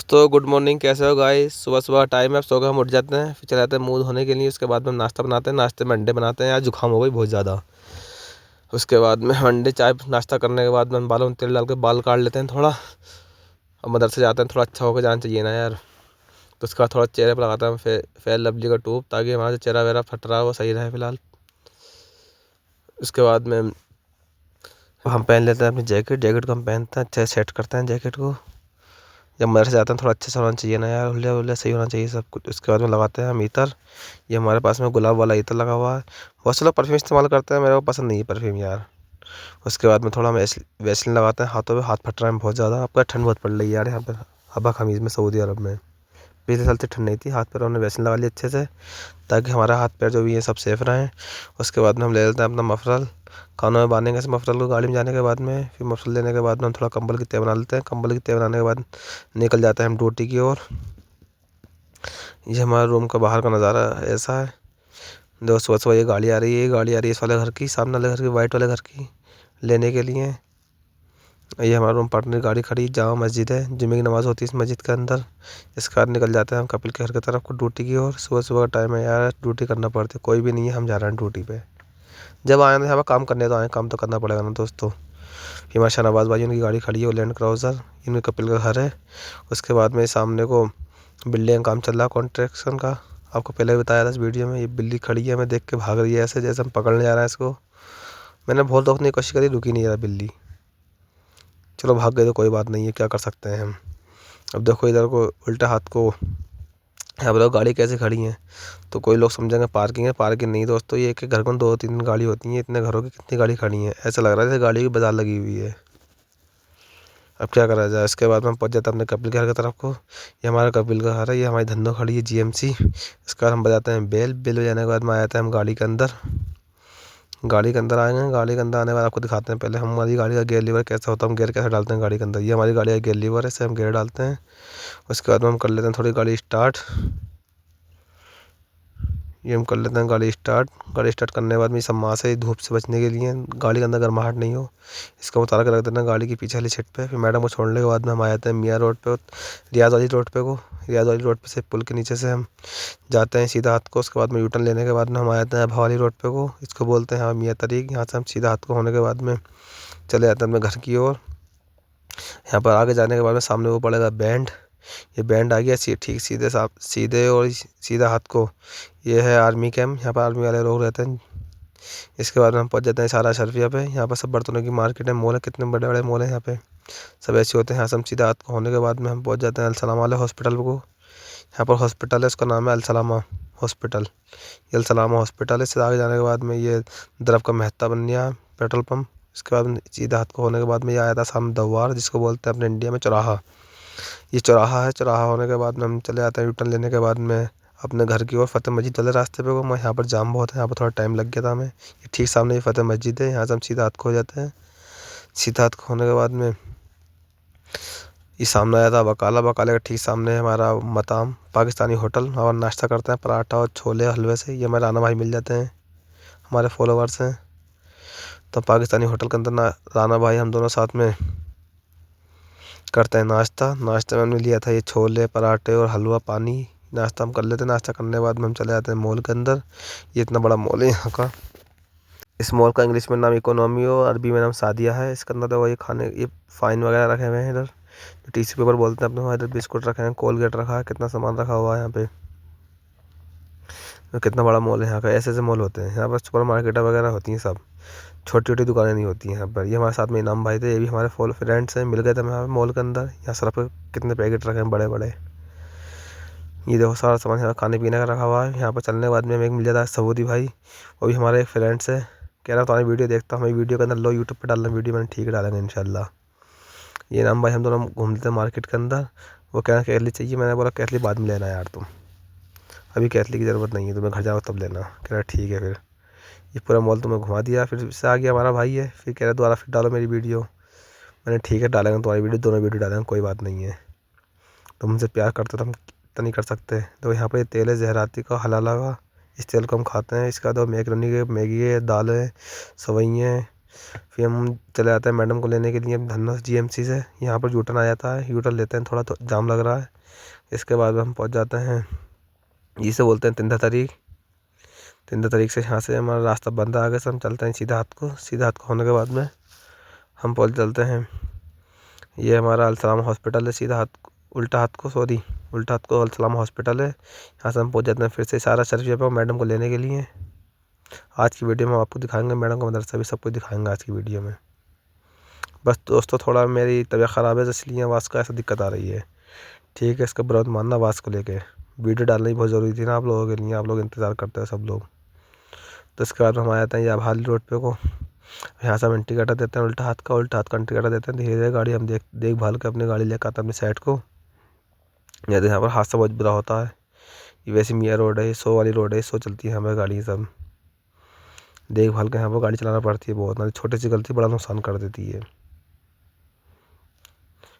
दोस्तों good morning, कैसे हो गाइस। सुबह सुबह टाइम है, सो के हम उठ जाते हैं, फिर चले जाते हैं मुंह धोने के लिए। उसके बाद में नाश्ता बनाते हैं, नाश्ते में अंडे बनाते हैं। आज जुकाम हो गई बहुत ज़्यादा। उसके बाद में हम अंडे चाय नाश्ता करने के बाद में हम बालों में तेल डाल के बाल काट लेते हैं थोड़ा। अब मदरसे जाते हैं, थोड़ा अच्छा होकर जाना चाहिए ना यार। तो उसके बाद थोड़ा चेहरे पर लगाते हैं फेयर लवली का ट्यूब, ताकि हमारा जो चेहरा वेरा फट रहा है वो सही रहे फिलहाल। उसके बाद में हम पहन लेते हैं अपनी जैकेट को हम पहनते हैं, अच्छे से सेट करते हैं जैकेट को। जब मदरसे जाते हैं थोड़ा अच्छे से होना चाहिए ना यार, हुलिया हुलिया सही होना चाहिए सब कुछ। उसके बाद में लगाते हैं हम इतर। ये हमारे पास में गुलाब वाला इतर लगा हुआ है। बहुत से लोग परफ्यूम इस्तेमाल करते हैं, मेरे को पसंद नहीं है परफ्यूम यार। उसके बाद में थोड़ा हम वैसलीन लगाते हैं हाथों पे। हाथ फट रहा है बहुत ज़्यादा, आपका ठंड बहुत पड़ रही है यार यहाँ पर हबा खमीज में, सऊदी अरब में। पिछले साल से ठंड नहीं थी, हाथ पैरों में वैसलीन लगा ली अच्छे से, ताकि हमारा हाथ पैर जो भी है सब सेफ रहें। उसके बाद में हम ले लेते हैं अपना मफरल, कानों में बांधेंगे इस मफरल को गाड़ी में जाने के बाद में। फिर मफरल लेने के बाद में हम थोड़ा कंबल की तय बना लेते हैं। कंबल की तय बनाने के बाद निकल जाते हैं हम ड्यूटी की ओर। ये हमारा रूम का बाहर का नज़ारा ऐसा है। दो सुबह सुबह ये गाड़ी आ रही है, ये गाड़ी आ रही है इस वाले घर की, सामने वाले घर की, वाइट वाले घर की लेने के लिए। ये हमारा रूम पार्टनर गाड़ी खड़ी, जामा मस्जिद है, जुम्मे की नमाज़ होती है इस मस्जिद के अंदर। इस कार निकल जाते हैं हम कपिल के घर की तरफ को ड्यूटी की ओर। सुबह सुबह का टाइम है यार, ड्यूटी करना पड़ती है, कोई भी नहीं है, हम जा रहे हैं ड्यूटी पे। जब आए तो यहाँ पर काम करने, तो आए, काम तो करना पड़ेगा ना दोस्तों। फिर हमारे शहनाबाज भाई उनकी गाड़ी खड़ी है, वो लैंड क्राउज़र, इनके कपिल का घर है। उसके बाद में सामने को बिल्डिंग का काम चल रहा है कॉन्स्ट्रक्शन का। आपको पहले भी बताया था इस वीडियो में। ये बिल्ली खड़ी है, मैं देख के भाग रही है ऐसे जैसे हम पकड़ने जा रहे हैं इसको। मैंने बहुत रोकने की कोशिश करी, रुकी नहीं यार बिल्ली। चलो भाग गए तो कोई बात नहीं है, क्या कर सकते हैं हम। अब देखो इधर को उल्टा हाथ को यहाँ पर गाड़ी कैसे खड़ी है, तो कोई लोग समझेंगे पार्किंग है। पार्किंग नहीं दोस्तों, ये एक एक घर में 2-3 गाड़ी होती हैं, इतने घरों की कितनी गाड़ी खड़ी है, ऐसा लग रहा है जैसे गाड़ी की बाजार लगी हुई है। अब क्या करा जाए। इसके बाद में हम पहुँच जाते हैं अपने कपिल के घर की तरफ को। ये हमारा कपिल का घर है, ये हमारी धंधो खड़ी है GMC। इसके बाद हम बजाते हैं बेल बजाने के बाद में आ जाते हैं हम गाड़ी के अंदर। गाड़ी के अंदर आएंगे, गाड़ी के अंदर आने के बाद आपको दिखाते हैं पहले हमारी गाड़ी का गेयर लीवर कैसा होता है, हम गेयर कैसे डालते हैं गाड़ी के अंदर। ये हमारी गाड़ी का गेयर लीवर है, इससे हम गेयर डालते हैं। उसके बाद में हम कर लेते हैं थोड़ी गाड़ी स्टार्ट। ये हम कर लेते हैं गाड़ी स्टार्ट। गाड़ी स्टार्ट करने के बाद में सब माँ से धूप से बचने के लिए, गाड़ी के अंदर गर्माहट नहीं हो, इसको उतार के रख देना गाड़ी की पीछे वाली सीट पे। फिर मैडम को छोड़ने के बाद में हम आ जाते हैं मियाँ रोड पे, रियाज वाली रोड पे को। रियाज वाली रोड पे से पुल के नीचे से हम जाते हैं सीधा हाथ को। उसके बाद में यूटर्न लेने के बाद में हम आ जाते हैं अभा वाली रोड पे को, इसको बोलते हैं हाँ मियाँ तरीक। यहाँ से हम सीधा हाथ को होने के बाद में चले जाते हैं अपने घर की ओर। यहाँ पर आगे जाने के बाद में सामने वो पड़ेगा बैंड। ये बैंड आ गया ठीक सीधे और सीधा हाथ को। ये है आर्मी कैंप, यहाँ पर आर्मी वाले लोग रहते हैं। इसके बाद में हम पहुँच जाते हैं सारा शर्फिया पे। यहाँ पर सब बर्तनों की मार्केट है, मॉल है, कितने बड़े बड़े मॉल हैं यहाँ पे, सब ऐसे होते हैं। यहाँ से हम सीधा हाथ को होने के बाद में हम पहुँच जाते हैं अलसलामा वाले हॉस्पिटल को। यहाँ पर हॉस्पिटल है, उसका नाम है अलसलामा हॉस्पिटल। ये अलसलामा हॉस्पिटल है। इससे आगे जाने के बाद में ये द्रव का महत्ता बन गया पेट्रोल पम्प। इसके बाद सीधा हाथ को होने के बाद में ये आया था सामने दवार, जिसको बोलते हैं अपने इंडिया में चौराहा। ये चौराहा है, चौराहा होने के बाद में हम चले जाते हैं यूटर्न लेने के बाद में अपने घर की ओर। फतेह मस्जिद वाले रास्ते पे को मैं, यहाँ पर जाम बहुत है, यहाँ पर थोड़ा टाइम लग गया था हमें। ये ठीक सामने ये फतेह मस्जिद है, यहाँ से हम सीधा हाथ को हो जाते हैं। सीधा हाथ को होने के बाद में ये सामने आया था बकाला। बकाले का ठीक सामने है हमारा मताम पाकिस्तानी होटल, और नाश्ता करते हैं पराठा और छोले हलवे से। ये हमारे राना भाई मिल जाते हैं, हमारे फॉलोवर्स हैं। तो पाकिस्तानी होटल के अंदर राना भाई हम दोनों साथ में करते हैं नाश्ता। नाश्ते में हमने लिया था ये छोले पराठे और हलवा पानी। नाश्ता हम कर लेते हैं, नाश्ता करने के बाद में हम चले जाते हैं मॉल के अंदर। ये इतना बड़ा मॉल है यहाँ का। इस मॉल का इंग्लिश में नाम इकोनॉमी और अरबी में नाम सादिया है। इसके अंदर तो ये खाने ये फाइन वगैरह रखे हुए हैं, इधर जो टिश्यू पेपर बोलते हैं अपने वहाँ, इधर बिस्कुट रखे हैं, कोलगेट रखा है, कितना सामान रखा हुआ है यहाँ पे। तो कितना बड़ा मॉल है यहाँ का। ऐसे ऐसे मॉल होते हैं यहाँ पर, सुपर मार्केट वगैरह होती हैं सब, छोटी छोटी दुकानें नहीं होती हैं यहाँ पर। ये हमारे साथ में इनाम भाई थे, ये भी हमारे फ्रेंड्स हैं, मिल गए थे हमें मॉल के अंदर। यहाँ सर्फ के कितने पैकेट रखे हैं बड़े बड़े। ये देखो सारा सामान यहाँ खाने पीने का रखा हुआ है। यहाँ पर चलने के बाद में हमें एक मिल जाता है सऊदी भाई, वो भी हमारे एक फ्रेंड्स है। कह रहा तुम्हारी वीडियो देखता हूँ, हमें वीडियो के अंदर लो यूट्यूब पर डालना वीडियो, मैंने ठीक डालेंगे इंशाल्लाह। ये नाम भाई हम दोनों घूमते हैं मार्केट के अंदर। वो कह रहा कैथली चाहिए, मैंने बोला कैथली बाद में लेना यार, तुम अभी कैथली की ज़रूरत नहीं है, तुम्हें घर जाओ तब लेना। कह रहा ठीक है। फिर ये पूरा मॉल तुम्हें घुमा दिया। फिर से आ गया हमारा भाई है, फिर कह रहा दोबारा फिर डालो मेरी वीडियो। मैंने ठीक है डालेंगे तुम्हारी वीडियो, दोनों वीडियो डालेंगे, कोई बात नहीं है। तुम हमसे प्यार करते तो हम इतना नहीं कर सकते। तो यहाँ पर ये तेल है ज़हराती का, हलाला का, इस तेल को हम खाते हैं। इसका तो मैकरोनी के मैगी है, दाल है, सवैयाँ हैं, फिर हम चले जाते हैं मैडम को लेने के लिए धनौर जीएमसी से। यहाँ पर यूटर्न आ जाता है, यूटर्न लेते हैं, थोड़ा तो जाम लग रहा है। इसके बाद हम पहुँच जाते हैं, इसे बोलते हैं तिंदा तरीक। तिंदा तरीक से यहाँ से हमारा रास्ता बंद है आगे से, हम चलते हैं सीधा हाथ को। सीधा हाथ को होने के बाद में हम पहुँच चलते हैं, ये हमारा अलसलाम हॉस्पिटल है। सीधा हाथ उल्टा हाथ को उल्टा हाथ को अलसलाम हॉस्पिटल है। यहाँ से हम पहुँच जाते हैं फिर से सारा शरीफ पे मैडम को लेने के लिए। आज की वीडियो में आपको दिखाएंगे मैडम का मदरसा भी सब कुछ दिखाएंगे आज की वीडियो में। बस दोस्तों थोड़ा मेरी तबीयत ख़राब है, इसलिए आवाज़ का ऐसा दिक्कत आ रही है, ठीक है। इसका बुरा मानना आवाज़ को लेके। वीडियो डालना ही बहुत ज़रूरी थी ना आप लोगों के लिए, आप लोग इंतज़ार करते हो सब लोग। तो इसके बाद हम आ जाते हैं ये भाली रोड पे को। यहाँ से हम इंडिकेटर देते हैं उल्टा हाथ का इंडिकेटर देते हैं। धीरे धीरे गाड़ी हम देखभाल के अपनी गाड़ी लेकर आते हैं अपनी साइड को। यदि यहाँ पर हादसा बहुत बुरा होता है। ये वैसी मियाँ रोड है, 100 वाली रोड है, 100 चलती है हमें गाड़ी सब। देखभाल के यहाँ पर गाड़ी चलाना पड़ती है बहुत, छोटी सी गलती बड़ा नुकसान कर देती है।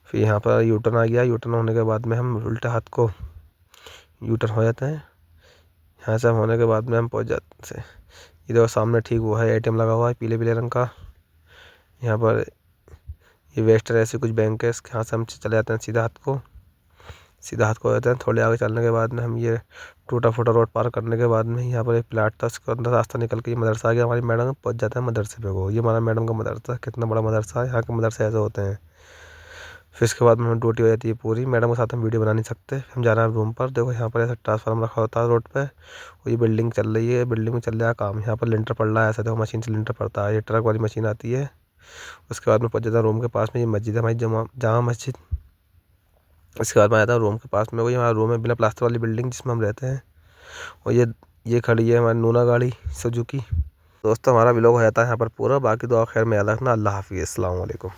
फिर यहाँ पर यूटर्न आ गया। यूटर्न होने के बाद में हम उल्टे हाथ को यूटर्न हो जाते हैं। यहाँ से हम होने के बाद में हम पहुँच जाते हैं, इधर सामने ठीक वो है एटीएम लगा हुआ है पीले पीले रंग का। यहाँ पर ये वेस्टर्न ऐसी कुछ बैंक है, यहाँ से हम चले जाते हैं सीधा हाथ को। सीधा हाथ को हो जाते हैं, थोड़े आगे चलने के बाद में हम ये टूटा फूटा रोड पार करने के बाद में यहाँ पर एक प्लाट था, उसके अंदर रास्ता निकल के ये मदरसा आ गया। हमारी मैडम पहुँच जाते हैं मदरसे पे को। ये हमारा मैडम का मदरसा, कितना बड़ा मदरसा है, यहाँ के मदरसे ऐसे होते हैं। फिर इसके बाद में हम ड्यूटी हो जाती है पूरी। मैडम के साथ हम वीडियो बना नहीं सकते। हम जा रहे हैं रूम पर। देखो यहाँ पर ऐसा ट्रांसफार्मर रखा होता है रोड पे, और ये बिल्डिंग चल रही है, बिल्डिंग में चल रहा है काम। यहाँ पर लिंटर पड़ रहा है, ऐसा देखो मशीन से लिंटर पड़ता है, ये ट्रक वाली मशीन आती है। उसके बाद में पहुँच जाता है रूम के पास में, ये मस्जिद है हमारी जामा मस्जिद। इसके बाद में आया था रूम के पास में, वही हमारा रूम है बिना प्लास्टर वाली बिल्डिंग जिसमें हम रहते हैं। और ये खड़ी है हमारी नूना गाड़ी सुजुकी। दोस्तों हमारा व्लॉग हो जाता है यहाँ पर पूरा। बाकी दुआ खैर में याद रखना। अल्लाह हाफिज़, अस्सलाम वालेकुम।